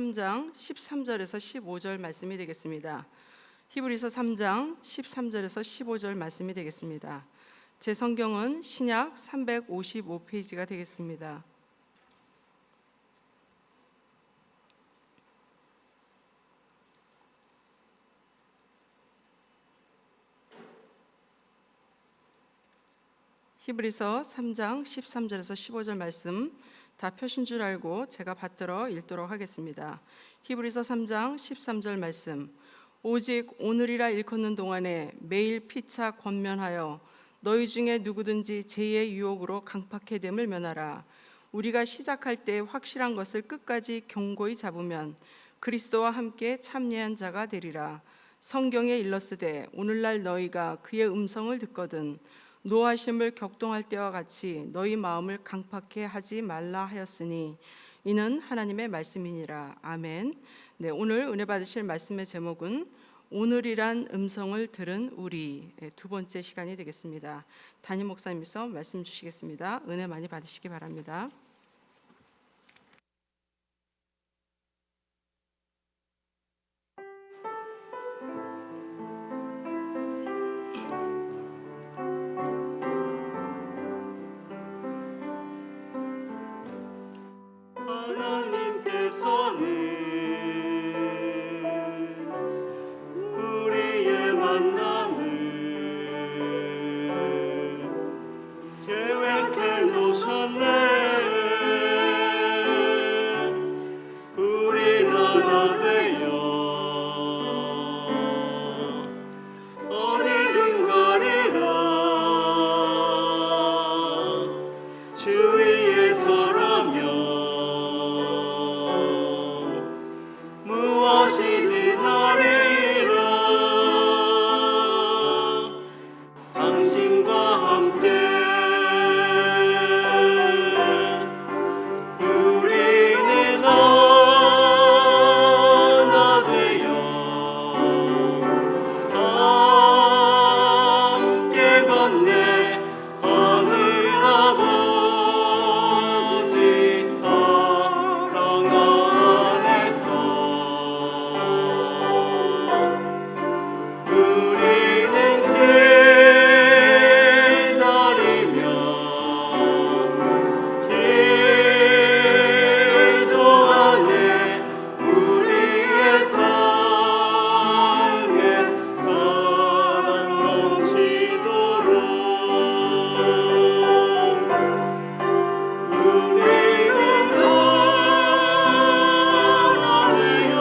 3장 13절에서 15절 말씀이 되겠습니다. 히브리서 3장 13절에서 15절 말씀이 되겠습니다. 제 성경은 신약 355페이지가 되겠습니다. 히브리서 3장 13절에서 15절 말씀 다 펴신 줄 알고 제가 받들어 읽도록 하겠습니다. 히브리서 3장 13절 말씀. 오직 오늘이라 일컫는 동안에 매일 피차 권면하여 너희 중에 누구든지 죄의 유혹으로 강팍해 됨을 면하라. 우리가 시작할 때 확실한 것을 끝까지 견고히 잡으면 그리스도와 함께 참여한 자가 되리라. 성경에 일렀으되 오늘날 너희가 그의 음성을 듣거든 노하심을 격동할 때와 같이 너희 마음을 강팍해 하지 말라 하였으니 이는 하나님의 말씀이니라. 아멘. 네, 오늘 은혜 받으실 말씀의 제목은 오늘이란 음성을 들은 우리, 두 번째 시간이 되겠습니다. 담임 목사님께서 말씀 주시겠습니다. 은혜 많이 받으시기 바랍니다. 우리의 만남을 계획해 놓으셨네. 우리나라 되어 어디든 가리라. 주위에 서라면 무엇이든 하리라. 당신과 함께 우리는 하나 되어 함께 걷네. 하늘 아버지 사랑 안에서 우리는 기다리며 기도하네. 우리의 삶에 사랑 넘치도록 우리는 하나 되어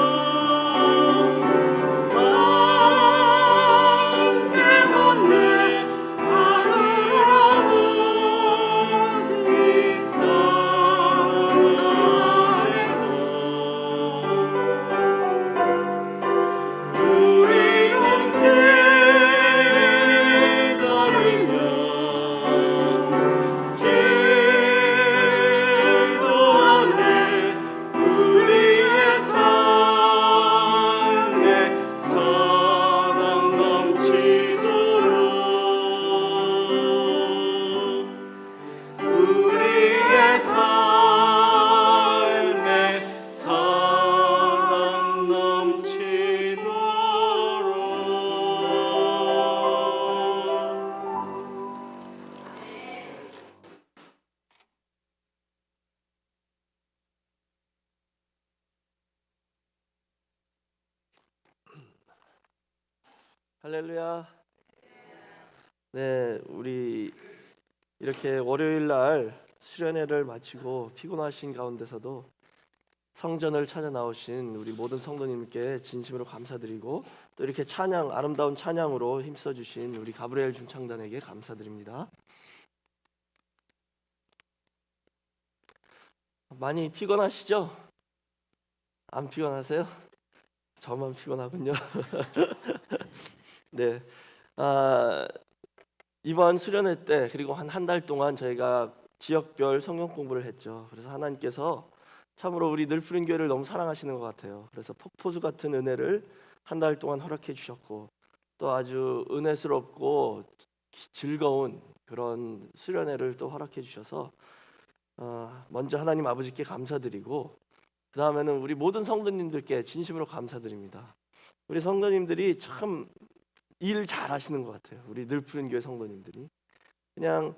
함께 걷네. 하늘 아버지 사랑 안에서 우리는 기다리며 기도하네. 우리의 삶에 사랑 넘치도록 우리의 삶에 사랑 넘치도록. 할렐루야. 네, 우리 이렇게 월요일 날 수련회를 마치고 피곤하신 가운데서도 성전을 찾아 나오신 우리 모든 성도님께 진심으로 감사드리고 또 이렇게 찬양, 아름다운 찬양으로 힘써 주신 우리 가브리엘 중창단에게 감사드립니다. 많이 피곤하시죠? 안 피곤하세요? 저만 피곤하군요. 네, 이번 수련회 때 그리고 한 달 동안 저희가 지역별 성경 공부를 했죠. 그래서 하나님께서 참으로 우리 늘푸른 교회를 너무 사랑하시는 것 같아요. 그래서 폭포수 같은 은혜를 한 달 동안 허락해 주셨고 또 아주 은혜스럽고 즐거운 그런 수련회를 또 허락해 주셔서 먼저 하나님 아버지께 감사드리고 그 다음에는 우리 모든 성도님들께 진심으로 감사드립니다. 우리 성도님들이 참 일 잘하시는 것 같아요. 우리 늘푸른 교회 성도님들이 그냥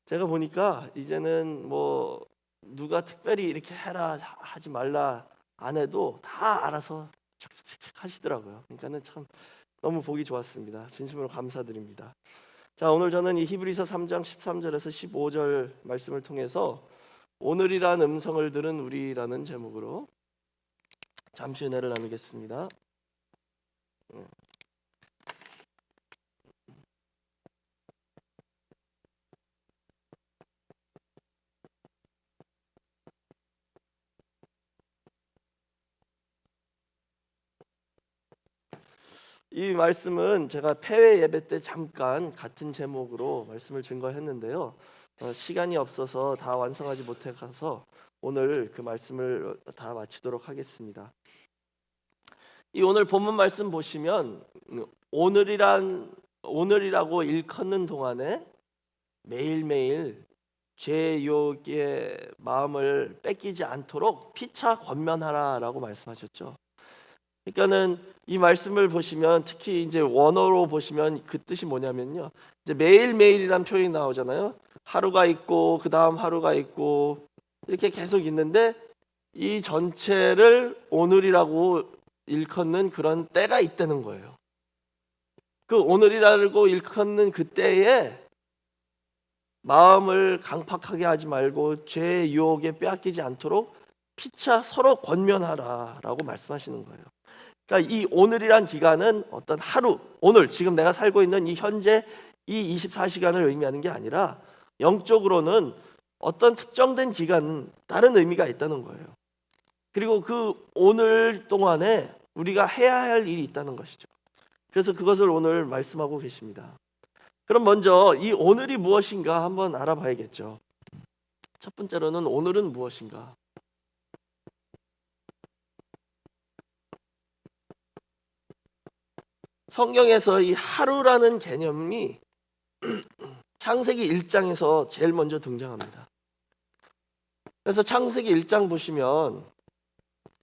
제가 보니까 이제는 뭐 누가 특별히 이렇게 해라 하지 말라 안 해도 다 알아서 착착착 하시더라고요. 그러니까는 참 너무 보기 좋았습니다. 진심으로 감사드립니다. 자, 오늘 저는 이 히브리서 3장 13절에서 15절 말씀을 통해서 오늘이란 음성을 들은 우리라는 제목으로 잠시 은혜를 나누겠습니다. 이 말씀은 제가 폐회 예배 때 잠깐 같은 제목으로 말씀을 증거했는데요. 시간이 없어서 다 완성하지 못해서 오늘 그 말씀을 다 마치도록 하겠습니다. 이 오늘 본문 말씀 보시면 오늘이라고 일컫는 동안에 매일매일 죄 유혹의 마음을 뺏기지 않도록 피차 권면하라라고 말씀하셨죠. 그러니까는 이 말씀을 보시면 특히 이제 원어로 보시면 그 뜻이 뭐냐면요. 이제 매일매일이란 표현이 나오잖아요. 하루가 있고 그 다음 하루가 있고 이렇게 계속 있는데 이 전체를 오늘이라고 일컫는 그런 때가 있다는 거예요. 그 오늘이라고 일컫는 그 때에 마음을 강팍하게 하지 말고 죄 유혹에 빼앗기지 않도록 피차 서로 권면하라라고 말씀하시는 거예요. 그러니까 이 오늘이란 기간은 어떤 하루, 오늘 지금 내가 살고 있는 이 현재 이 24시간을 의미하는 게 아니라 영적으로는 어떤 특정된 기간, 다른 의미가 있다는 거예요. 그리고 그 오늘 동안에 우리가 해야 할 일이 있다는 것이죠. 그래서 그것을 오늘 말씀하고 계십니다. 그럼 먼저 이 오늘이 무엇인가 한번 알아봐야겠죠. 첫 번째로는 오늘은 무엇인가? 성경에서 이 하루라는 개념이 창세기 1장에서 제일 먼저 등장합니다. 그래서 창세기 1장 보시면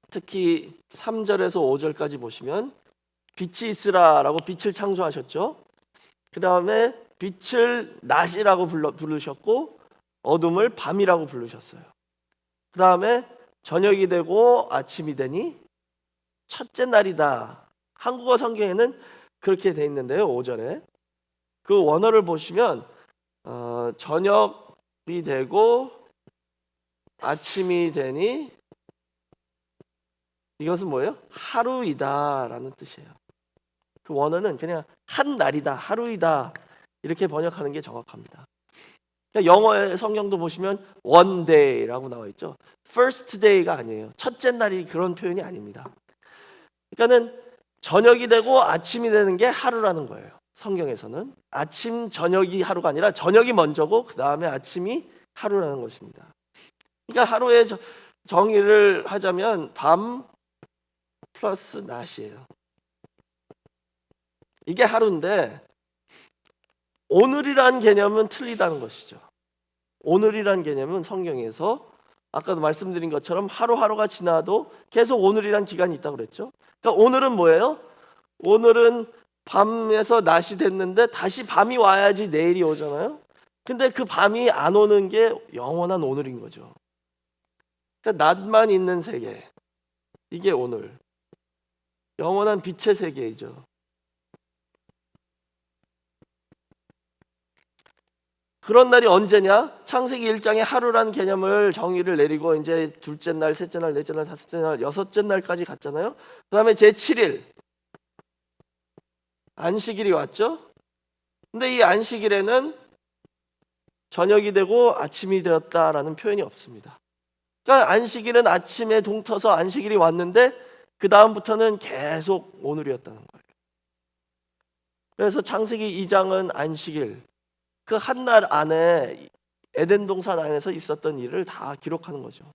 특히 3절에서 5절까지 보시면 빛이 있으라라고 빛을 창조하셨죠. 그 다음에 빛을 낮이라고 부르셨고 어둠을 밤이라고 부르셨어요. 그 다음에 저녁이 되고 아침이 되니 첫째 날이다. 한국어 성경에는 그렇게 돼 있는데요. 5절에 그 원어를 보시면 저녁이 되고 아침이 되니 이것은 뭐예요? 하루이다라는 뜻이에요. 그 원어는 그냥 한 날이다, 하루이다 이렇게 번역하는 게 정확합니다. 영어의 성경도 보시면 one day라고 나와 있죠. first day가 아니에요. 첫째 날이 그런 표현이 아닙니다. 그러니까는 저녁이 되고 아침이 되는 게 하루라는 거예요. 성경에서는 아침 저녁이 하루가 아니라 저녁이 먼저고 그 다음에 아침이 하루라는 것입니다. 그러니까 하루의 정의를 하자면 밤 플러스 낮이에요. 이게 하루인데 오늘이란 개념은 틀리다는 것이죠. 오늘이란 개념은 성경에서 아까도 말씀드린 것처럼 하루하루가 지나도 계속 오늘이란 기간이 있다고 그랬죠. 그러니까 오늘은 뭐예요? 오늘은 밤에서 낮이 됐는데 다시 밤이 와야지 내일이 오잖아요. 근데 그 밤이 안 오는 게 영원한 오늘인 거죠. 그러니까 낮만 있는 세계, 이게 오늘 영원한 빛의 세계이죠. 그런 날이 언제냐? 창세기 1장에 하루라는 개념을 정의를 내리고 이제 둘째 날, 셋째 날, 넷째 날, 다섯째 날, 여섯째 날까지 갔잖아요. 그 다음에 제7일 안식일이 왔죠. 근데 이 안식일에는 저녁이 되고 아침이 되었다라는 표현이 없습니다. 그러니까 안식일은 아침에 동터서 안식일이 왔는데 그 다음부터는 계속 오늘이었다는 거예요. 그래서 창세기 2장은 안식일, 그 한 날 안에 에덴 동산 안에서 있었던 일을 다 기록하는 거죠.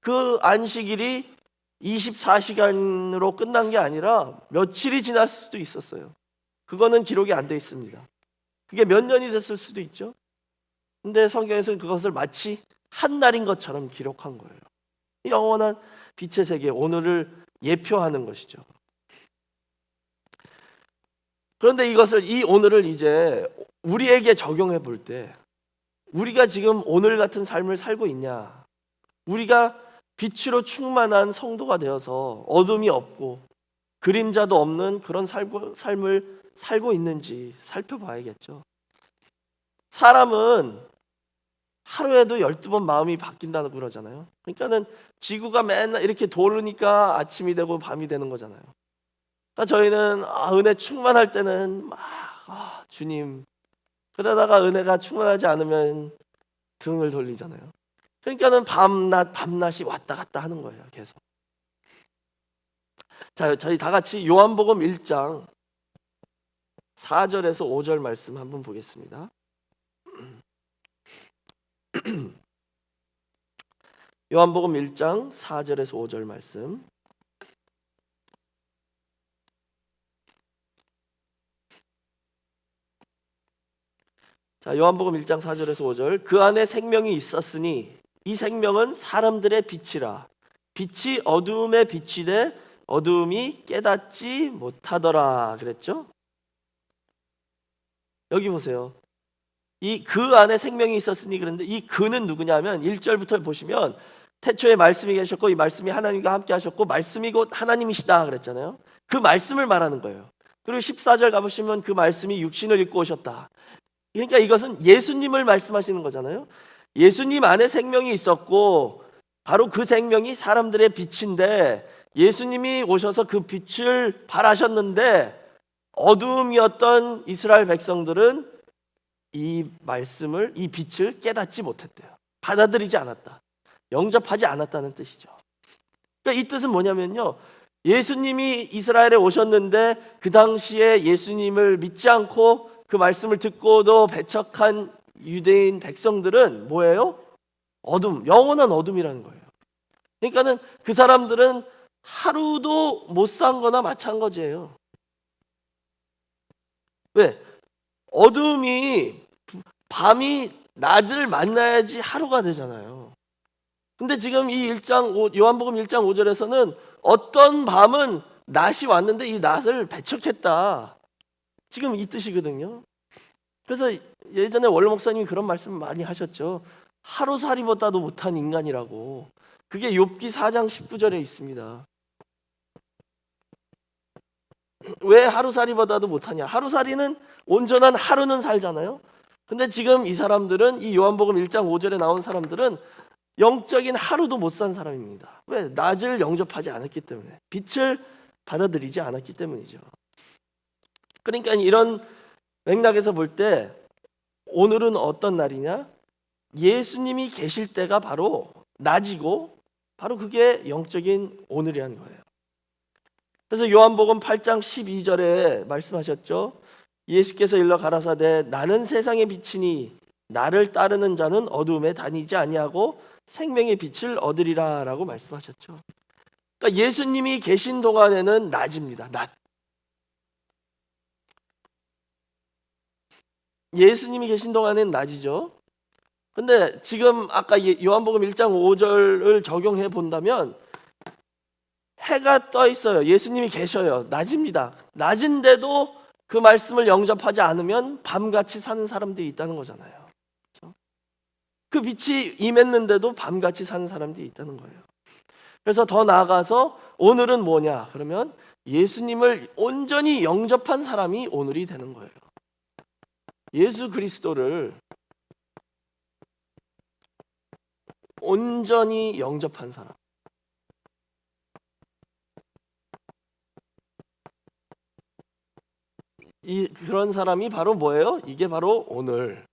그 안식일이 24시간으로 끝난 게 아니라 며칠이 지났을 수도 있었어요. 그거는 기록이 안 돼 있습니다. 그게 몇 년이 됐을 수도 있죠. 근데 성경에서는 그것을 마치 한 날인 것처럼 기록한 거예요. 영원한 빛의 세계, 오늘을 예표하는 것이죠. 그런데 이 오늘을 이제 우리에게 적용해 볼 때, 우리가 지금 오늘 같은 삶을 살고 있냐? 우리가 빛으로 충만한 성도가 되어서 어둠이 없고 그림자도 없는 그런 삶을 살고 있는지 살펴봐야겠죠. 사람은 하루에도 12번 마음이 바뀐다고 그러잖아요. 그러니까는 지구가 맨날 이렇게 돌으니까 아침이 되고 밤이 되는 거잖아요. 그러니까 저희는 은혜 충만할 때는 막 주님, 그러다가 은혜가 충만하지 않으면 등을 돌리잖아요. 그러니까는 밤낮이 왔다 갔다 하는 거예요, 계속. 자, 저희 다 같이 요한복음 1장 4절에서 5절 말씀 한번 보겠습니다. 요한복음 1장 4절에서 5절 말씀. 자, 요한복음 1장 4절에서 5절. 그 안에 생명이 있었으니 이 생명은 사람들의 빛이라. 빛이 어두움에 비치되 어두움이 깨닫지 못하더라 그랬죠? 여기 보세요. 이 그 안에 생명이 있었으니, 그런데 이 그는 누구냐면 1절부터 보시면 태초에 말씀이 계셨고 이 말씀이 하나님과 함께 하셨고 말씀이 곧 하나님이시다 그랬잖아요. 그 말씀을 말하는 거예요. 그리고 14절 가보시면 그 말씀이 육신을 입고 오셨다. 그러니까 이것은 예수님을 말씀하시는 거잖아요. 예수님 안에 생명이 있었고 바로 그 생명이 사람들의 빛인데, 예수님이 오셔서 그 빛을 발하셨는데 어두움이었던 이스라엘 백성들은 이 말씀을, 이 빛을 깨닫지 못했대요. 받아들이지 않았다. 영접하지 않았다는 뜻이죠. 그러니까 이 뜻은 뭐냐면요, 예수님이 이스라엘에 오셨는데 그 당시에 예수님을 믿지 않고 그 말씀을 듣고도 배척한 유대인 백성들은 뭐예요? 어둠, 영원한 어둠이라는 거예요. 그러니까는 그 사람들은 하루도 못 산 거나 마찬가지예요. 왜? 어둠이, 밤이 낮을 만나야지 하루가 되잖아요. 근데 지금 이 요한복음 1장 5절에서는 어떤 밤은 낮이 왔는데 이 낮을 배척했다, 지금 이 뜻이거든요. 그래서 예전에 원로 목사님이 그런 말씀 많이 하셨죠. 하루살이보다도 못한 인간이라고. 그게 욥기 4장 19절에 있습니다. 왜 하루살이보다도 못하냐? 하루살이는 온전한 하루는 살잖아요. 근데 지금 이 사람들은, 이 요한복음 1장 5절에 나온 사람들은 영적인 하루도 못 산 사람입니다. 왜? 낮을 영접하지 않았기 때문에, 빛을 받아들이지 않았기 때문이죠. 그러니까 이런 맥락에서 볼 때 오늘은 어떤 날이냐? 예수님이 계실 때가 바로 낮이고 바로 그게 영적인 오늘이라는 거예요. 그래서 요한복음 8장 12절에 말씀하셨죠. 예수께서 일러 가라사대 나는 세상의 빛이니 나를 따르는 자는 어두움에 다니지 아니하고 생명의 빛을 얻으리라 라고 말씀하셨죠. 그러니까 예수님이 계신 동안에는 낮입니다. 낮. 예수님이 계신 동안에는 낮이죠. 근데 지금 아까 요한복음 1장 5절을 적용해 본다면 해가 떠 있어요. 예수님이 계셔요. 낮입니다. 낮인데도 그 말씀을 영접하지 않으면 밤같이 사는 사람들이 있다는 거잖아요. 그렇죠? 그 빛이 임했는데도 밤같이 사는 사람들이 있다는 거예요. 그래서 더 나아가서 오늘은 뭐냐? 그러면 예수님을 온전히 영접한 사람이 오늘이 되는 거예요. 예수 그리스도를 온전히 영접한 사람. 그런 사람이 바로 뭐예요? 이게 바로 오늘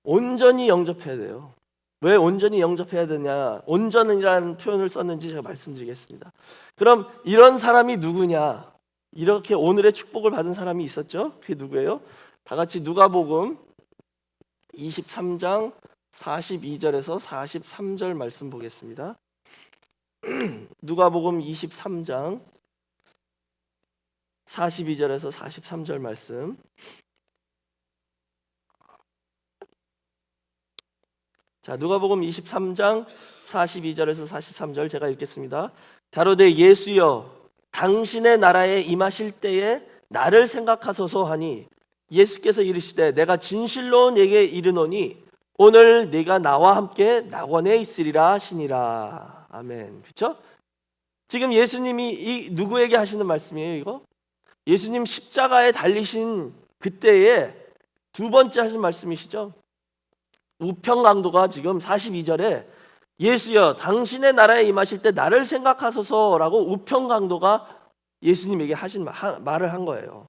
온전히 영접해야 돼요. 왜 온전히 영접해야 되냐? 온전이라는 표현을 썼는지 제가 말씀드리겠습니다. 그럼 이런 사람이 누구냐? 이렇게 오늘의 축복을 받은 사람이 있었죠? 그게 누구예요? 다 같이 누가복음 23장 42절에서 43절 말씀 보겠습니다. 누가복음 23장 42절에서 43절 말씀. 자, 누가복음 23장 42절에서 43절 제가 읽겠습니다. 가로되 예수여 당신의 나라에 임하실 때에 나를 생각하소서 하니 예수께서 이르시되 내가 진실로 네게 이르노니 오늘 네가 나와 함께 낙원에 있으리라 하시니라. 아멘. 그렇죠? 지금 예수님이 이 누구에게 하시는 말씀이에요, 이거? 예수님 십자가에 달리신 그때에 두 번째 하신 말씀이시죠? 우편 강도가 지금 42절에 예수여 당신의 나라에 임하실 때 나를 생각하소서라고 우편 강도가 예수님에게 하신 말을 한 거예요.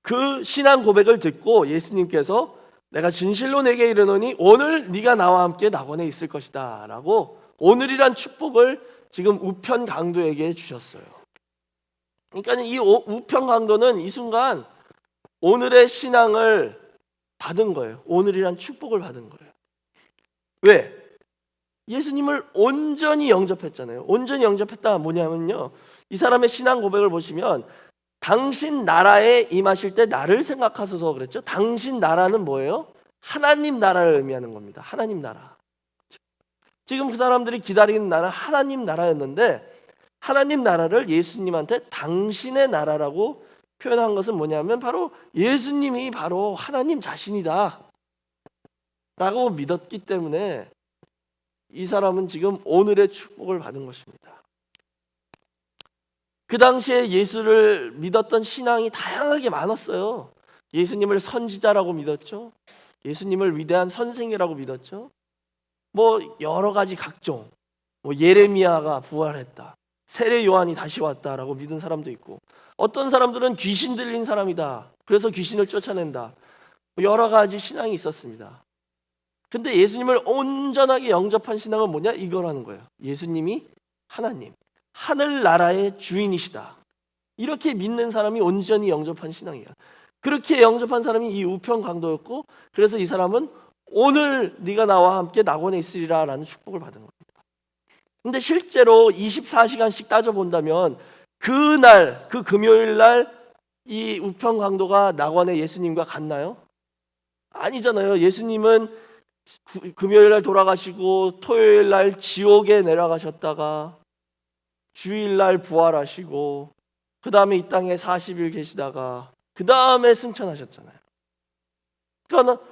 그 신앙 고백을 듣고 예수님께서 내가 진실로 내게 이르노니 오늘 네가 나와 함께 낙원에 있을 것이다 라고 오늘이란 축복을 지금 우편 강도에게 주셨어요. 그러니까 이 우편 강도는 이 순간 오늘의 신앙을 받은 거예요. 오늘이란 축복을 받은 거예요. 왜? 예수님을 온전히 영접했잖아요. 온전히 영접했다 뭐냐면요, 이 사람의 신앙 고백을 보시면 당신 나라에 임하실 때 나를 생각하소서 그랬죠. 당신 나라는 뭐예요? 하나님 나라를 의미하는 겁니다. 하나님 나라. 지금 그 사람들이 기다리는 나라는 하나님 나라였는데 하나님 나라를 예수님한테 당신의 나라라고 표현한 것은 뭐냐면 바로 예수님이 바로 하나님 자신이다 라고 믿었기 때문에 이 사람은 지금 오늘의 축복을 받은 것입니다. 그 당시에 예수를 믿었던 신앙이 다양하게 많았어요. 예수님을 선지자라고 믿었죠. 예수님을 위대한 선생이라고 믿었죠. 뭐 여러 가지 각종, 뭐 예레미야가 부활했다, 세례 요한이 다시 왔다라고 믿은 사람도 있고, 어떤 사람들은 귀신 들린 사람이다, 그래서 귀신을 쫓아낸다, 여러 가지 신앙이 있었습니다. 근데 예수님을 온전하게 영접한 신앙은 뭐냐? 이거라는 거예요. 예수님이 하나님, 하늘나라의 주인이시다, 이렇게 믿는 사람이 온전히 영접한 신앙이에요. 그렇게 영접한 사람이 이 우편 강도였고, 그래서 이 사람은 오늘 네가 나와 함께 낙원에 있으리라 라는 축복을 받은 겁니다. 근데 실제로 24시간씩 따져본다면 그날, 그 금요일 날 이 우편 강도가 낙원에 예수님과 갔나요? 아니잖아요. 예수님은 금요일 날 돌아가시고 토요일 날 지옥에 내려가셨다가 주일 날 부활하시고 그 다음에 이 땅에 40일 계시다가 그 다음에 승천하셨잖아요. 그러니까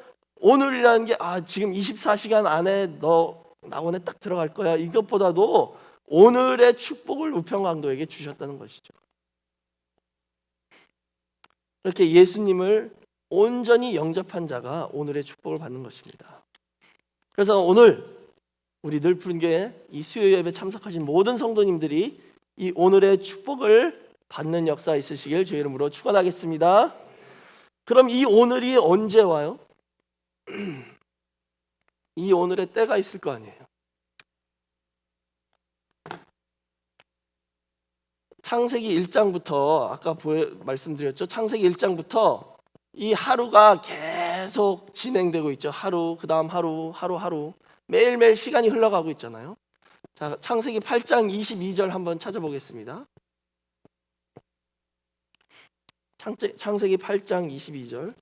오늘이라는 게 지금 24시간 안에 너 낙원에 딱 들어갈 거야, 이것보다도 오늘의 축복을 우편 강도에게 주셨다는 것이죠. 이렇게 예수님을 온전히 영접한 자가 오늘의 축복을 받는 것입니다. 그래서 오늘 우리 늘푸른교회 이 수요 예배 참석하신 모든 성도님들이 이 오늘의 축복을 받는 역사 있으시길 주의 이름으로 축원하겠습니다. 그럼 이 오늘이 언제 와요? 이 오늘의 때가 있을 거 아니에요. 창세기 1장부터 아까 말씀드렸죠. 창세기 1장부터 이 하루가 계속 진행되고 있죠. 하루, 그 다음 하루, 매일매일 시간이 흘러가고 있잖아요. 자, 창세기 8장 22절 한번 찾아보겠습니다. 창세기 8장 22절.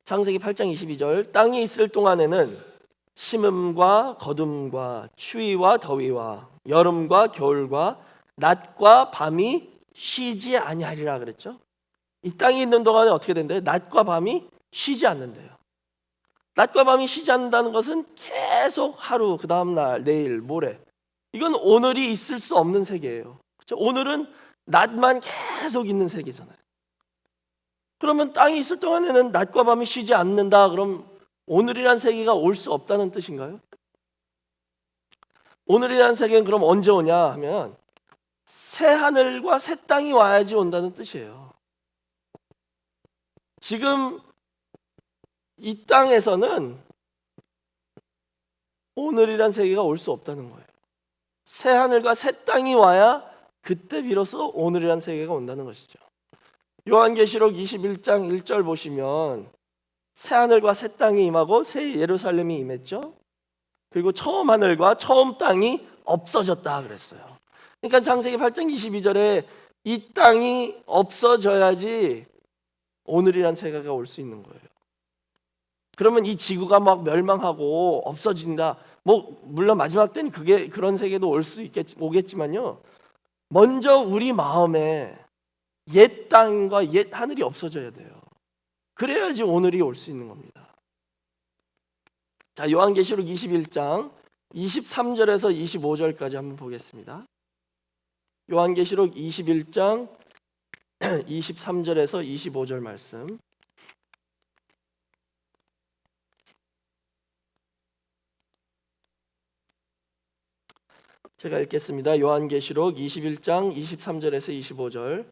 창세기 8장 22절. 땅이 있을 동안에는 심음과 거둠과 추위와 더위와 여름과 겨울과 낮과 밤이 쉬지 아니하리라 그랬죠. 이 땅이 있는 동안에 어떻게 된대요? 낮과 밤이 쉬지 않는데요. 낮과 밤이 쉬지 않는다는 것은 계속 하루, 그 다음 날, 내일, 모레, 이건 오늘이 있을 수 없는 세계예요. 그렇죠? 오늘은 낮만 계속 있는 세계잖아요. 그러면 땅이 있을 동안에는 낮과 밤이 쉬지 않는다. 그럼 오늘이란 세계가 올 수 없다는 뜻인가요? 오늘이란 세계는 그럼 언제 오냐 하면 새 하늘과 새 땅이 와야지 온다는 뜻이에요. 지금 이 땅에서는 오늘이란 세계가 올 수 없다는 거예요. 새 하늘과 새 땅이 와야 그때 비로소 오늘이란 세계가 온다는 것이죠. 요한계시록 21장 1절 보시면 새 하늘과 새 땅이 임하고 새 예루살렘이 임했죠. 그리고 처음 하늘과 처음 땅이 없어졌다 그랬어요. 그러니까 창세기 8장 22절에 이 땅이 없어져야지 오늘이란 세계가 올 수 있는 거예요. 그러면 이 지구가 막 멸망하고 없어진다. 뭐 물론 마지막 때는 그게 그런 세계도 오겠지만요. 먼저 우리 마음에 옛 땅과 옛 하늘이 없어져야 돼요. 그래야지 오늘이 올 수 있는 겁니다. 자, 요한계시록 21장 23절에서 25절까지 한번 보겠습니다. 요한계시록 21장 23절에서 25절 말씀. 제가 읽겠습니다. 요한계시록 21장 23절에서 25절.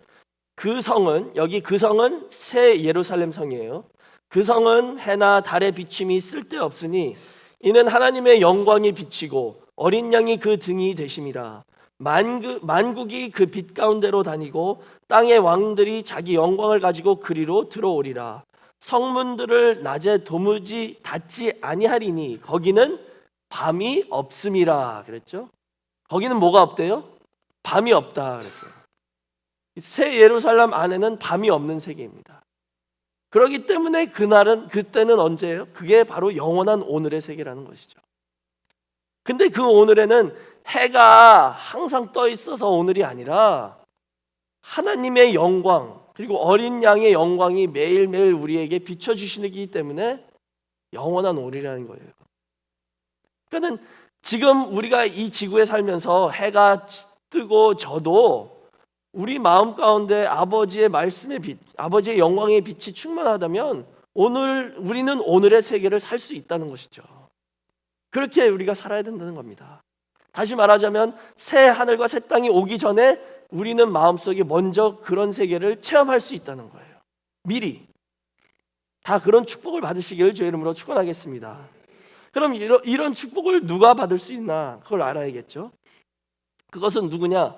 그 성은, 여기 그 성은 새 예루살렘 성이에요. 그 성은 해나 달의 비침이 쓸데없으니 이는 하나님의 영광이 비치고 어린 양이 그 등이 되심이라. 만국이 그 빛 가운데로 다니고 땅의 왕들이 자기 영광을 가지고 그리로 들어오리라. 성문들을 낮에 도무지 닫지 아니하리니 거기는 밤이 없음이라 그랬죠. 거기는 뭐가 없대요? 밤이 없다 그랬어요. 새 예루살렘 안에는 밤이 없는 세계입니다. 그렇기 때문에 그때는 언제예요? 그게 바로 영원한 오늘의 세계라는 것이죠. 근데 그 오늘에는 해가 항상 떠 있어서 오늘이 아니라 하나님의 영광 그리고 어린 양의 영광이 매일매일 우리에게 비춰주시기 때문에 영원한 오늘이라는 거예요. 그러니까 지금 우리가 이 지구에 살면서 해가 뜨고 져도 우리 마음 가운데 아버지의 말씀의 빛, 아버지의 영광의 빛이 충만하다면 우리는 오늘의 세계를 살 수 있다는 것이죠. 그렇게 우리가 살아야 된다는 겁니다. 다시 말하자면 새 하늘과 새 땅이 오기 전에 우리는 마음속에 먼저 그런 세계를 체험할 수 있다는 거예요. 미리 다 그런 축복을 받으시기를 주의 이름으로 축원하겠습니다. 그럼 이런 축복을 누가 받을 수 있나? 그걸 알아야겠죠. 그것은 누구냐?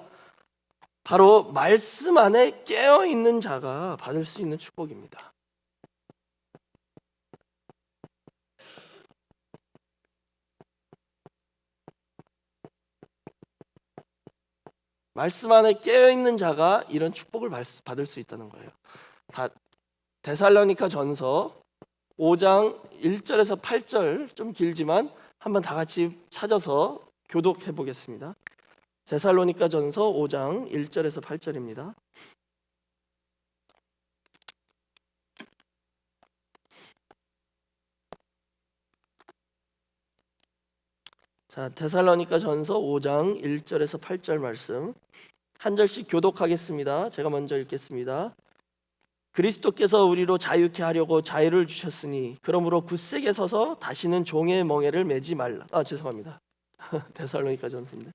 바로 말씀 안에 깨어있는 자가 받을 수 있는 축복입니다. 말씀 안에 깨어있는 자가 이런 축복을 받을 수 있다는 거예요. 데살로니가 전서 5장 1절에서 8절 좀 길지만 한번 다 같이 찾아서 교독해 보겠습니다. 데살로니가 전서 5장 1절에서 8절입니다. 자, 데살로니가 전서 5장 1절에서 8절 말씀 한 절씩 교독하겠습니다. 제가 먼저 읽겠습니다. 그리스도께서 우리로 자유케 하려고 자유를 주셨으니 그러므로 굳세게 서서 다시는 종의 멍에를 매지 말라. 죄송합니다. 데살로니가 전서인데.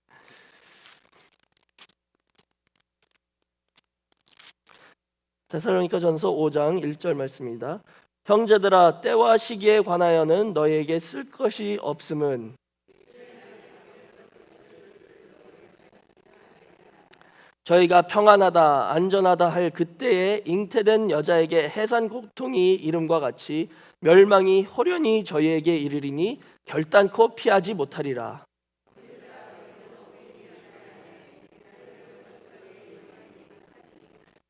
데살로니가 전서 5장 1절 말씀입니다. 형제들아 때와 시기에 관하여는 너희에게 쓸 것이 없음은 저희가 평안하다 안전하다 할 그때에 잉태된 여자에게 해산 고통이 이름과 같이 멸망이 호련히 저희에게 이르리니 결단코 피하지 못하리라.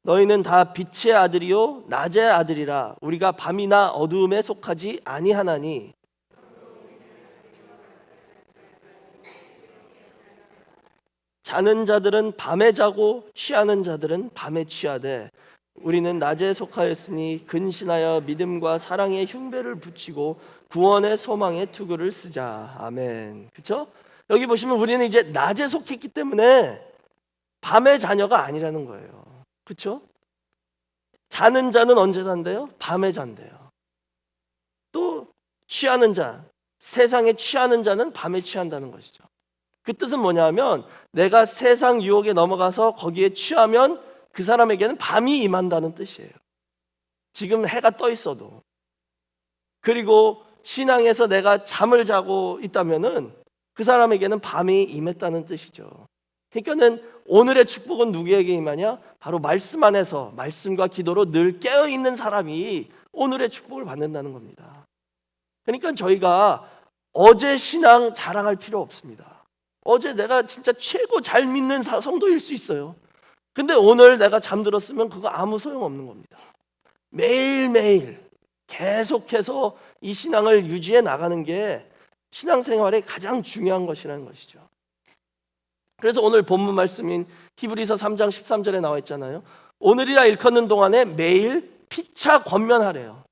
너희는 다 빛의 아들이요 낮의 아들이라. 우리가 밤이나 어두움에 속하지 아니하나니 자는 자들은 밤에 자고 취하는 자들은 밤에 취하되 우리는 낮에 속하였으니 근신하여 믿음과 사랑의 흉배를 붙이고 구원의 소망의 투구를 쓰자. 아멘. 그렇죠? 여기 보시면 우리는 이제 낮에 속했기 때문에 밤의 자녀가 아니라는 거예요. 그렇죠? 자는 자는 언제 잔대요? 밤에 잔대요. 또 취하는 자, 세상에 취하는 자는 밤에 취한다는 것이죠. 그 뜻은 뭐냐면 내가 세상 유혹에 넘어가서 거기에 취하면 그 사람에게는 밤이 임한다는 뜻이에요. 지금 해가 떠 있어도. 그리고 신앙에서 내가 잠을 자고 있다면은 그 사람에게는 밤이 임했다는 뜻이죠. 그러니까는 오늘의 축복은 누구에게 임하냐? 바로 말씀 안에서 말씀과 기도로 늘 깨어 있는 사람이 오늘의 축복을 받는다는 겁니다. 그러니까 저희가 어제 신앙 자랑할 필요 없습니다. 어제 내가 진짜 최고 잘 믿는 성도일 수 있어요. 근데 오늘 내가 잠들었으면 그거 아무 소용없는 겁니다. 매일매일 계속해서 이 신앙을 유지해 나가는 게 신앙생활의 가장 중요한 것이라는 것이죠. 그래서 오늘 본문 말씀인 히브리서 3장 13절에 나와 있잖아요. 오늘이라 일컫는 동안에 매일 피차 권면하래요.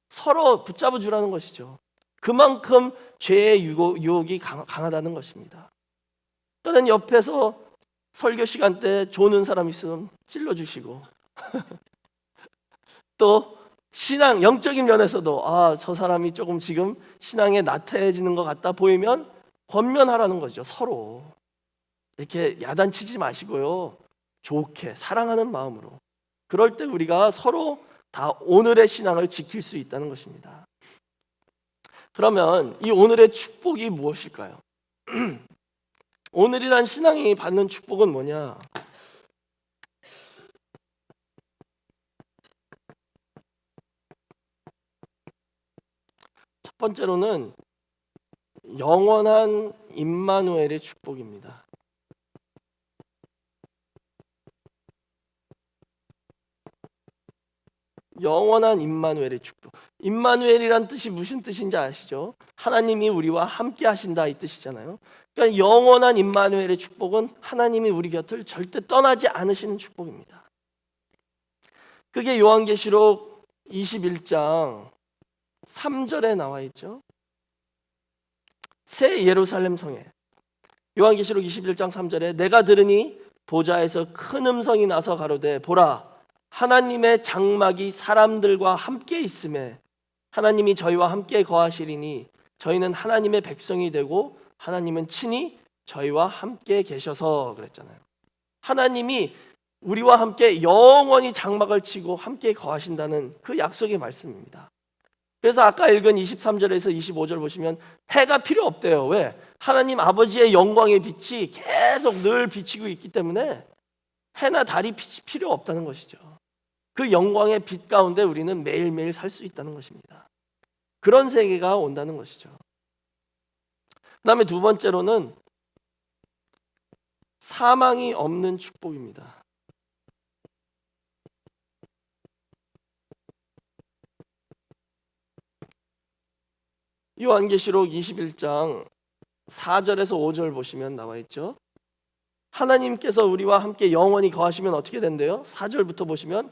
서로 붙잡아 주라는 것이죠. 그만큼 죄의 유혹이 강하다는 것입니다. 그러니까 옆에서 설교 시간 때 조는 사람 있으면 찔러주시고 또 신앙 영적인 면에서도 저 사람이 조금 지금 신앙에 나태해지는 것 같다 보이면 권면하라는 거죠. 서로 이렇게 야단치지 마시고요, 좋게 사랑하는 마음으로. 그럴 때 우리가 서로 다 오늘의 신앙을 지킬 수 있다는 것입니다. 그러면 이 오늘의 축복이 무엇일까요? 오늘이란 신앙이 받는 축복은 뭐냐? 첫 번째로는 영원한 임마누엘의 축복입니다. 영원한 임마누엘의 축복. 임마누엘이란 뜻이 무슨 뜻인지 아시죠? 하나님이 우리와 함께 하신다 이 뜻이잖아요. 그러니까 영원한 임마누엘의 축복은 하나님이 우리 곁을 절대 떠나지 않으시는 축복입니다. 그게 요한계시록 21장 3절에 나와 있죠. 새 예루살렘 성에, 요한계시록 21장 3절에 내가 들으니 보좌에서 큰 음성이 나서 가로되 보라 하나님의 장막이 사람들과 함께 있음에 하나님이 저희와 함께 거하시리니 저희는 하나님의 백성이 되고 하나님은 친히 저희와 함께 계셔서 그랬잖아요. 하나님이 우리와 함께 영원히 장막을 치고 함께 거하신다는 그 약속의 말씀입니다. 그래서 아까 읽은 23절에서 25절 보시면 해가 필요 없대요. 왜? 하나님 아버지의 영광의 빛이 계속 늘 비치고 있기 때문에 해나 달이 빛이 필요 없다는 것이죠. 그 영광의 빛 가운데 우리는 매일매일 살 수 있다는 것입니다. 그런 세계가 온다는 것이죠. 그 다음에 두 번째로는 사망이 없는 축복입니다. 요한계시록 21장 4절에서 5절 보시면 나와 있죠. 하나님께서 우리와 함께 영원히 거하시면 어떻게 된대요? 4절부터 보시면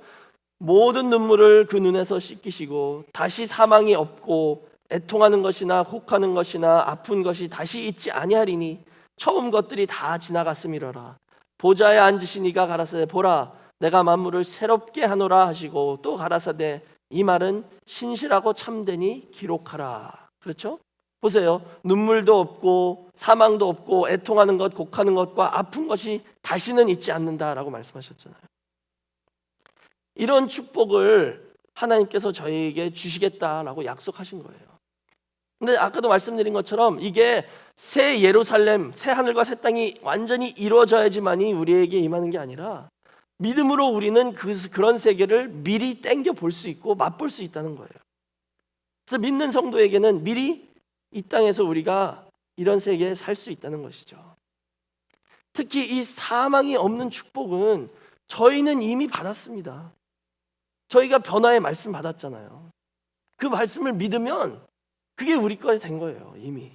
모든 눈물을 그 눈에서 씻기시고 다시 사망이 없고 애통하는 것이나 곡하는 것이나 아픈 것이 다시 있지 아니하리니 처음 것들이 다 지나갔음이로라. 보좌에 앉으신 이가 가라사대 보라 내가 만물을 새롭게 하노라 하시고 또 가라사대 이 말은 신실하고 참되니 기록하라. 그렇죠? 보세요. 눈물도 없고 사망도 없고 애통하는 것, 곡하는 것과 아픈 것이 다시는 있지 않는다라고 말씀하셨잖아요. 이런 축복을 하나님께서 저희에게 주시겠다라고 약속하신 거예요. 근데 아까도 말씀드린 것처럼 이게 새 예루살렘, 새 하늘과 새 땅이 완전히 이루어져야지만이 우리에게 임하는 게 아니라 믿음으로 우리는 그런 세계를 미리 땡겨 볼 수 있고 맛볼 수 있다는 거예요. 그래서 믿는 성도에게는 미리 이 땅에서 우리가 이런 세계에 살 수 있다는 것이죠. 특히 이 사망이 없는 축복은 저희는 이미 받았습니다. 저희가 변화의 말씀 받았잖아요. 그 말씀을 믿으면 그게 우리 거에 된 거예요, 이미.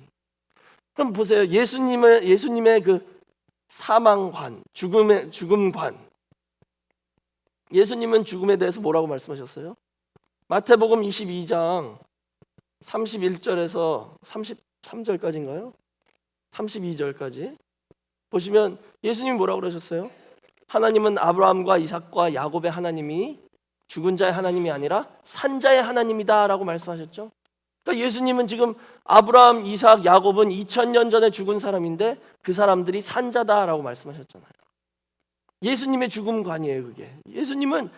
그럼 보세요. 예수님의 그 사망관, 죽음관. 예수님은 죽음에 대해서 뭐라고 말씀하셨어요? 마태복음 22장 31절에서 33절까지인가요? 32절까지 보시면 예수님이 뭐라고 그러셨어요? 하나님은 아브라함과 이삭과 야곱의 하나님이 죽은 자의 하나님이 아니라 산 자의 하나님이다 라고 말씀하셨죠. 그러니까 예수님은 지금 아브라함, 이삭, 야곱은 2000년 전에 죽은 사람인데 그 사람들이 산 자다라고 말씀하셨잖아요. 예수님의 죽음관이에요, 그게. 예수님은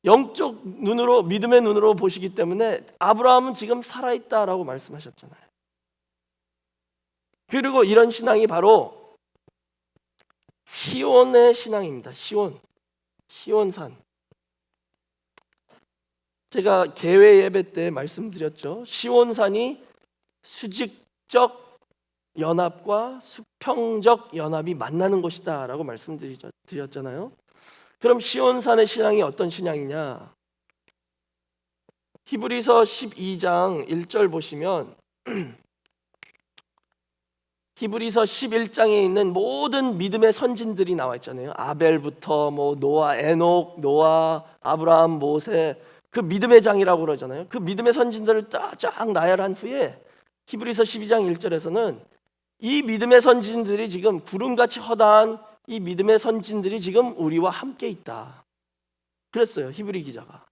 영적 눈으로, 믿음의 눈으로 보시기 때문에 아브라함은 지금 살아있다라고 말씀하셨잖아요. 그리고 이런 신앙이 바로 시온의 신앙입니다. 시온산. 제가 개회 예배 때 말씀드렸죠. 시온산이 수직적 연합과 수평적 연합이 만나는 곳이다라고 말씀드렸잖아요. 그럼 시온산의 신앙이 어떤 신앙이냐? 히브리서 12장 1절 보시면 히브리서 11장에 있는 모든 믿음의 선진들이 나와 있잖아요. 아벨부터 노아, 에녹, 노아, 아브라함, 모세, 그 믿음의 장이라고 그러잖아요. 그 믿음의 선진들을 쫙 나열한 후에 히브리서 12장 1절에서는 이 믿음의 선진들이 지금 구름같이 허다한 이 믿음의 선진들이 지금 우리와 함께 있다. 그랬어요, 히브리 기자가.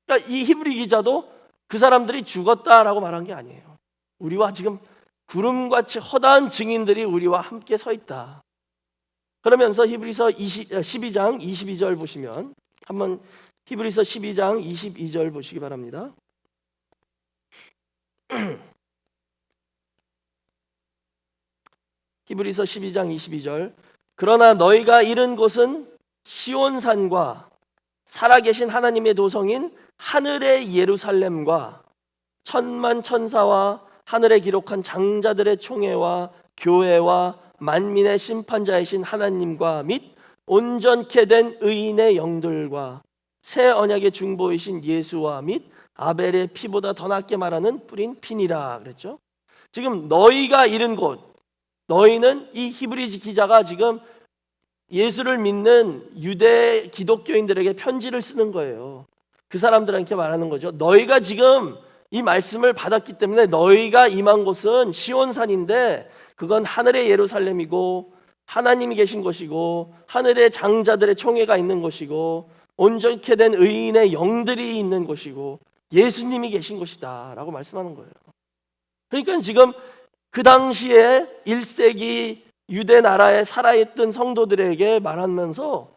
그러니까 이 히브리 기자도 그 사람들이 죽었다라고 말한 게 아니에요. 우리와 지금 구름같이 허다한 증인들이 우리와 함께 서 있다. 그러면서 히브리서 12장 22절 보시면 한번 히브리서 12장 22절 보시기 바랍니다. 히브리서 12장 22절 그러나 너희가 이른 곳은 시온산과 살아계신 하나님의 도성인 하늘의 예루살렘과 천만 천사와 하늘에 기록한 장자들의 총회와 교회와 만민의 심판자이신 하나님과 및 온전케 된 의인의 영들과 새 언약의 중보이신 예수와 및 아벨의 피보다 더 낫게 말하는 뿌린 피니라 그랬죠. 지금 너희가 이른 곳, 너희는 이 히브리 기자가 지금 예수를 믿는 유대 기독교인들에게 편지를 쓰는 거예요. 그 사람들한테 말하는 거죠. 너희가 지금 이 말씀을 받았기 때문에 너희가 임한 곳은 시온산인데 그건 하늘의 예루살렘이고 하나님이 계신 것이고 하늘의 장자들의 총회가 있는 것이고 온전케 된 의인의 영들이 있는 곳이고 예수님이 계신 것이다 라고 말씀하는 거예요. 그러니까 지금 그 당시에 1세기 유대 나라에 살아있던 성도들에게 말하면서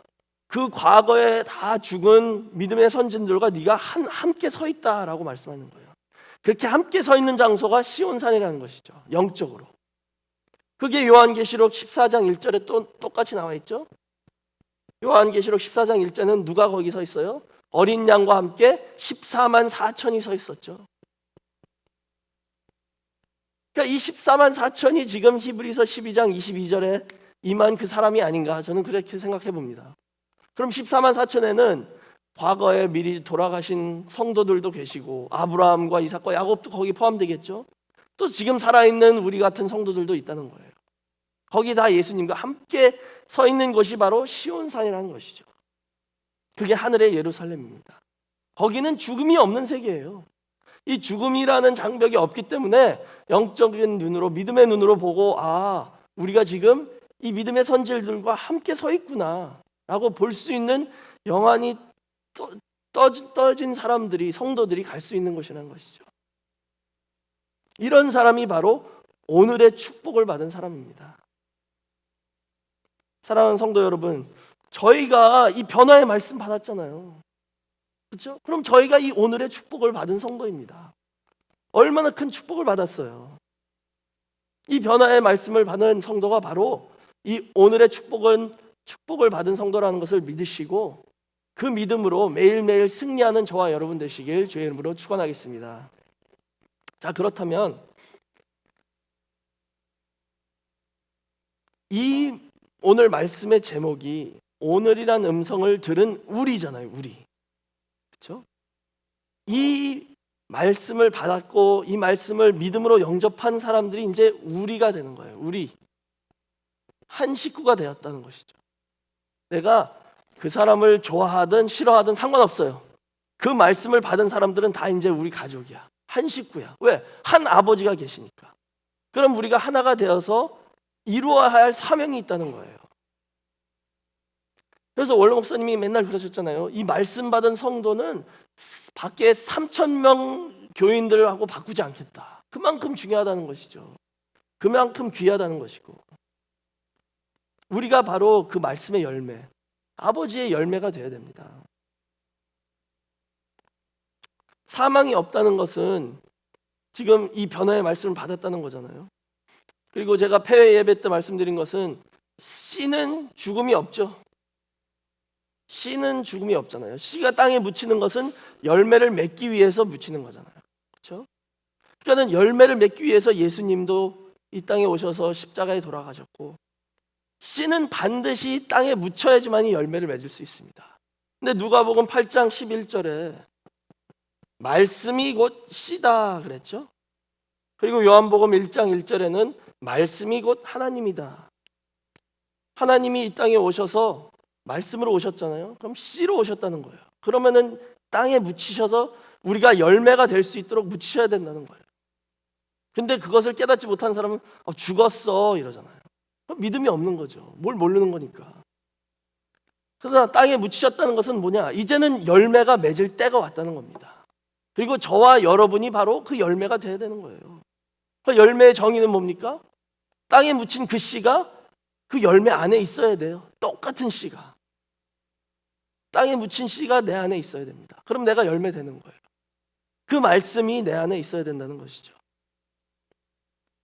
그 과거에 다 죽은 믿음의 선진들과 네가 함께 서 있다라고 말씀하는 거예요. 그렇게 함께 서 있는 장소가 시온산이라는 것이죠. 영적으로. 그게 요한계시록 14장 1절에 또 똑같이 나와 있죠. 요한계시록 14장 1절은 누가 거기 서 있어요? 어린 양과 함께 14만 4천이 서 있었죠. 그러니까 이 14만 4천이 지금 히브리서 12장 22절에 임한 그 사람이 아닌가 저는 그렇게 생각해 봅니다. 그럼 14만 4천에는 과거에 미리 돌아가신 성도들도 계시고 아브라함과 이삭과 야곱도 거기 포함되겠죠. 또 지금 살아있는 우리 같은 성도들도 있다는 거예요. 거기 다 예수님과 함께 서 있는 곳이 바로 시온산이라는 것이죠. 그게 하늘의 예루살렘입니다. 거기는 죽음이 없는 세계예요. 이 죽음이라는 장벽이 없기 때문에 영적인 눈으로 믿음의 눈으로 보고 우리가 지금 이 믿음의 선질들과 함께 서 있구나 라고 볼 수 있는 영안이 떠진 사람들이 성도들이 갈 수 있는 곳이라는 것이죠. 이런 사람이 바로 오늘의 축복을 받은 사람입니다. 사랑하는 성도 여러분, 저희가 이 변화의 말씀 받았잖아요. 그렇죠? 그럼 저희가 이 오늘의 축복을 받은 성도입니다. 얼마나 큰 축복을 받았어요. 이 변화의 말씀을 받은 성도가 바로 이 오늘의 축복을 받은 성도라는 것을 믿으시고 그 믿음으로 매일매일 승리하는 저와 여러분 되시길 주의 이름으로 축원하겠습니다. 자, 그렇다면 이 오늘 말씀의 제목이 오늘이란 음성을 들은 우리잖아요. 우리. 그렇죠? 이 말씀을 받았고 이 말씀을 믿음으로 영접한 사람들이 이제 우리가 되는 거예요. 우리. 한 식구가 되었다는 것이죠. 내가 그 사람을 좋아하든 싫어하든 상관없어요. 그 말씀을 받은 사람들은 다 이제 우리 가족이야. 한 식구야. 왜? 한 아버지가 계시니까. 그럼 우리가 하나가 되어서 이루어야 할 사명이 있다는 거예요. 그래서 원로 목사님이 맨날 그러셨잖아요. 이 말씀 받은 성도는 밖에 3,000명 교인들하고 바꾸지 않겠다. 그만큼 중요하다는 것이죠. 그만큼 귀하다는 것이고 우리가 바로 그 말씀의 열매, 아버지의 열매가 되어야 됩니다. 사망이 없다는 것은 지금 이 변화의 말씀을 받았다는 거잖아요. 그리고 제가 폐회 예배 때 말씀드린 것은 씨는 죽음이 없죠. 씨는 죽음이 없잖아요. 씨가 땅에 묻히는 것은 열매를 맺기 위해서 묻히는 거잖아요. 그렇죠? 그러니까 열매를 맺기 위해서 예수님도 이 땅에 오셔서 십자가에 돌아가셨고, 씨는 반드시 땅에 묻혀야지만이 열매를 맺을 수 있습니다. 근데 누가복음 8장 11절에 말씀이 곧 씨다 그랬죠. 그리고 요한복음 1장 1절에는 말씀이 곧 하나님이다. 하나님이 이 땅에 오셔서 말씀으로 오셨잖아요. 그럼 씨로 오셨다는 거예요. 그러면은 땅에 묻히셔서 우리가 열매가 될 수 있도록 묻히셔야 된다는 거예요. 근데 그것을 깨닫지 못하는 사람은 죽었어 이러잖아요. 믿음이 없는 거죠. 뭘 모르는 거니까. 그러나 땅에 묻히셨다는 것은 뭐냐? 이제는 열매가 맺을 때가 왔다는 겁니다. 그리고 저와 여러분이 바로 그 열매가 돼야 되는 거예요. 그 열매의 정의는 뭡니까? 땅에 묻힌 그 씨가 그 열매 안에 있어야 돼요. 똑같은 씨가. 땅에 묻힌 씨가 내 안에 있어야 됩니다. 그럼 내가 열매 되는 거예요. 그 말씀이 내 안에 있어야 된다는 것이죠.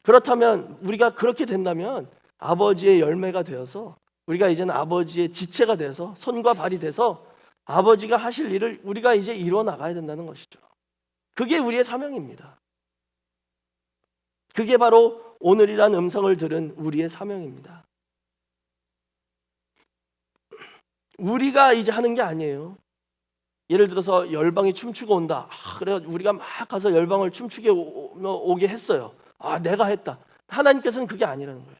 그렇다면 우리가 그렇게 된다면 아버지의 열매가 되어서 우리가 이제는 아버지의 지체가 돼서 손과 발이 돼서 아버지가 하실 일을 우리가 이제 이루어 나가야 된다는 것이죠. 그게 우리의 사명입니다. 그게 바로 오늘이란 음성을 들은 우리의 사명입니다. 우리가 이제 하는 게 아니에요. 예를 들어서 열방이 춤추고 온다. 그래 우리가 막 가서 열방을 춤추게 오게 했어요. 내가 했다. 하나님께서는 그게 아니라는 거예요.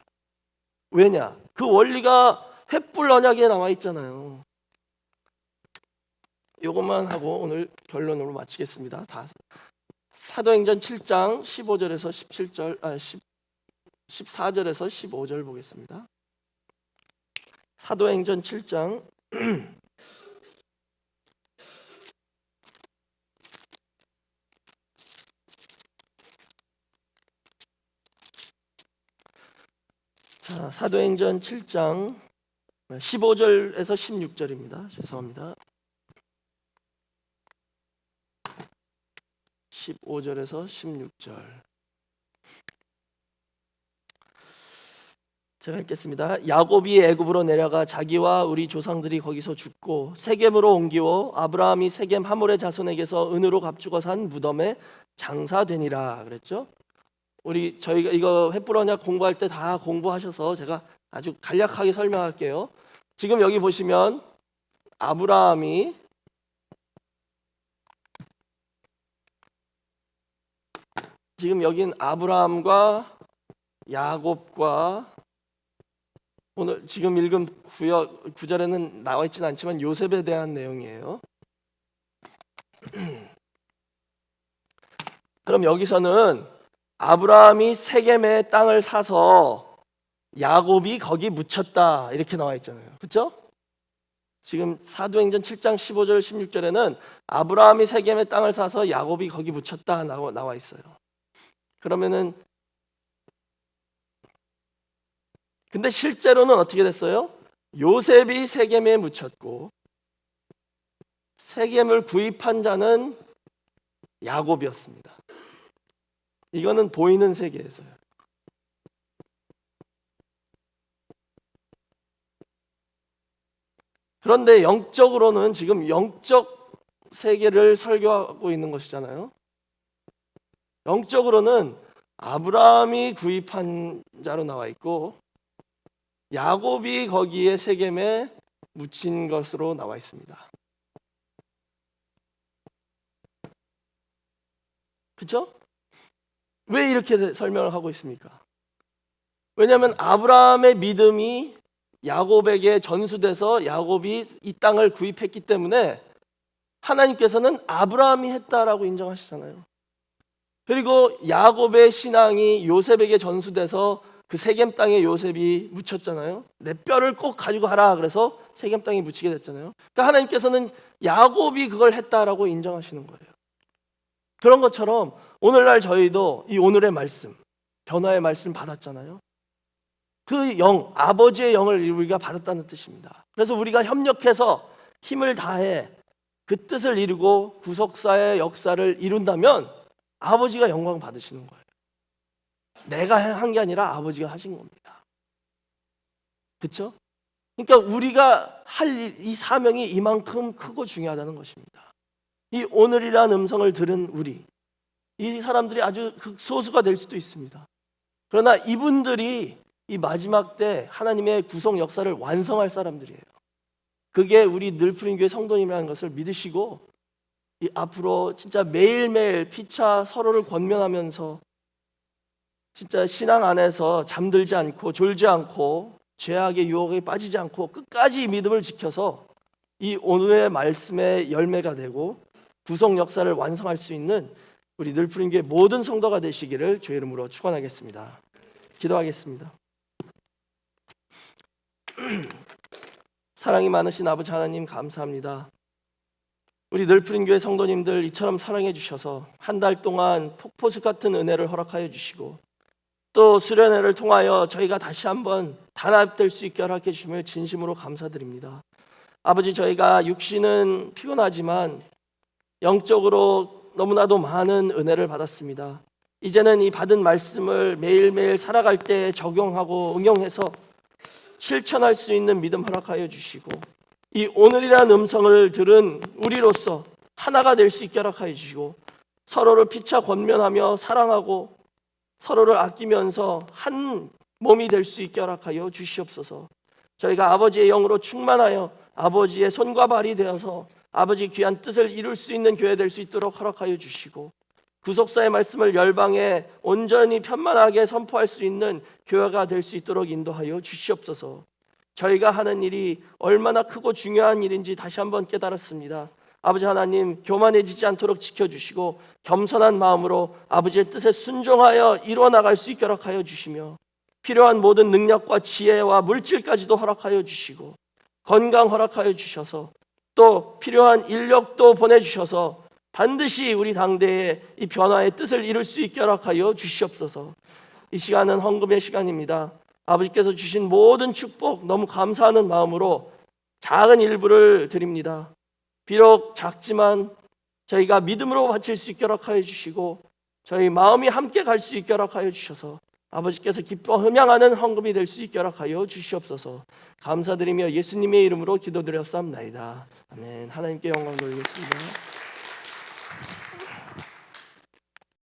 왜냐? 그 원리가 횃불 언약에 나와 있잖아요. 이것만 하고 오늘 결론으로 마치겠습니다. 사도행전 7장 15절에서 14절에서 15절 보겠습니다. 사도행전 7장 사도행전 7장 15절에서 16절입니다. 죄송합니다. 15절에서 16절 제가 읽겠습니다. 야곱이 애굽으로 내려가 자기와 우리 조상들이 거기서 죽고 세겜으로 옮기고 아브라함이 세겜 하몰의 자손에게서 은으로 값주고 산 무덤에 장사되니라 그랬죠. 저희가 이거 횃불 언약 공부할 때 다 공부하셔서 제가 아주 간략하게 설명할게요. 지금 여기 보시면 아브라함이 지금 여긴 아브라함과 야곱과 오늘 지금 읽은 구절에는 나와 있지는 않지만 요셉에 대한 내용이에요. 그럼 여기서는 아브라함이 세겜의 땅을 사서 야곱이 거기 묻혔다 이렇게 나와 있잖아요. 그렇죠? 지금 사도행전 7장 15절 16절에는 아브라함이 세겜의 땅을 사서 야곱이 거기 묻혔다 나와 있어요. 그러면은 근데 실제로는 어떻게 됐어요? 요셉이 세겜에 묻혔고 세겜을 구입한 자는 야곱이었습니다. 이거는 보이는 세계에서요. 그런데 영적으로는 지금 영적 세계를 설교하고 있는 것이잖아요. 영적으로는 아브라함이 구입한 자로 나와 있고 야곱이 거기에 세겜에 묻힌 것으로 나와 있습니다. 그렇죠? 왜 이렇게 설명을 하고 있습니까? 왜냐하면 아브라함의 믿음이 야곱에게 전수돼서 야곱이 이 땅을 구입했기 때문에 하나님께서는 아브라함이 했다라고 인정하시잖아요. 그리고 야곱의 신앙이 요셉에게 전수돼서 그 세겜 땅에 요셉이 묻혔잖아요. 내 뼈를 꼭 가지고 가라 그래서 세겜 땅에 묻히게 됐잖아요. 그러니까 하나님께서는 야곱이 그걸 했다라고 인정하시는 거예요. 그런 것처럼 오늘날 저희도 이 오늘의 말씀, 변화의 말씀 받았잖아요. 그 영, 아버지의 영을 우리가 받았다는 뜻입니다. 그래서 우리가 협력해서 힘을 다해 그 뜻을 이루고 구속사의 역사를 이룬다면 아버지가 영광 받으시는 거예요. 내가 한 게 아니라 아버지가 하신 겁니다. 그렇죠? 그러니까 우리가 할 이 사명이 이만큼 크고 중요하다는 것입니다. 이 오늘이라는 음성을 들은 우리, 이 사람들이 아주 극소수가 될 수도 있습니다. 그러나 이분들이 이 마지막 때 하나님의 구속 역사를 완성할 사람들이에요. 그게 우리 늘푸린교회 성도님이라는 것을 믿으시고 이 앞으로 진짜 매일매일 피차 서로를 권면하면서 진짜 신앙 안에서 잠들지 않고 졸지 않고 죄악의 유혹에 빠지지 않고 끝까지 믿음을 지켜서 이 오늘의 말씀의 열매가 되고 구속 역사를 완성할 수 있는 우리 늘푸린교회 모든 성도가 되시기를 주의 이름으로 축원하겠습니다. 기도하겠습니다. 사랑이 많으신 아버지 하나님 감사합니다. 우리 늘푸린교회 성도님들 이처럼 사랑해 주셔서 한 달 동안 폭포수 같은 은혜를 허락하여 주시고 또 수련회를 통하여 저희가 다시 한번 단합될 수 있게 허락해 주심을 진심으로 감사드립니다. 아버지, 저희가 육신은 피곤하지만 영적으로 너무나도 많은 은혜를 받았습니다. 이제는 이 받은 말씀을 매일매일 살아갈 때 적용하고 응용해서 실천할 수 있는 믿음 허락하여 주시고 이 오늘이라는 음성을 들은 우리로서 하나가 될 수 있게 허락하여 주시고 서로를 피차 권면하며 사랑하고 서로를 아끼면서 한 몸이 될 수 있게 허락하여 주시옵소서. 저희가 아버지의 영으로 충만하여 아버지의 손과 발이 되어서 아버지 귀한 뜻을 이룰 수 있는 교회 될 수 있도록 허락하여 주시고 구속사의 말씀을 열방에 온전히 편만하게 선포할 수 있는 교회가 될 수 있도록 인도하여 주시옵소서. 저희가 하는 일이 얼마나 크고 중요한 일인지 다시 한번 깨달았습니다. 아버지 하나님, 교만해지지 않도록 지켜주시고 겸손한 마음으로 아버지의 뜻에 순종하여 이루어나갈 수 있게 허락하여 주시며 필요한 모든 능력과 지혜와 물질까지도 허락하여 주시고 건강 허락하여 주셔서 또 필요한 인력도 보내주셔서 반드시 우리 당대에 이 변화의 뜻을 이룰 수 있게 허락하여 주시옵소서. 이 시간은 헌금의 시간입니다. 아버지께서 주신 모든 축복 너무 감사하는 마음으로 작은 일부를 드립니다. 비록 작지만 저희가 믿음으로 바칠 수 있게 허락하여 주시고 저희 마음이 함께 갈 수 있게 허락하여 주셔서 아버지께서 기뻐 흠양하는 헌금이 될 수 있게 허락하여 주시옵소서. 감사드리며 예수님의 이름으로 기도드렸사옵나이다. 아멘. 하나님께 영광 돌리겠습니다.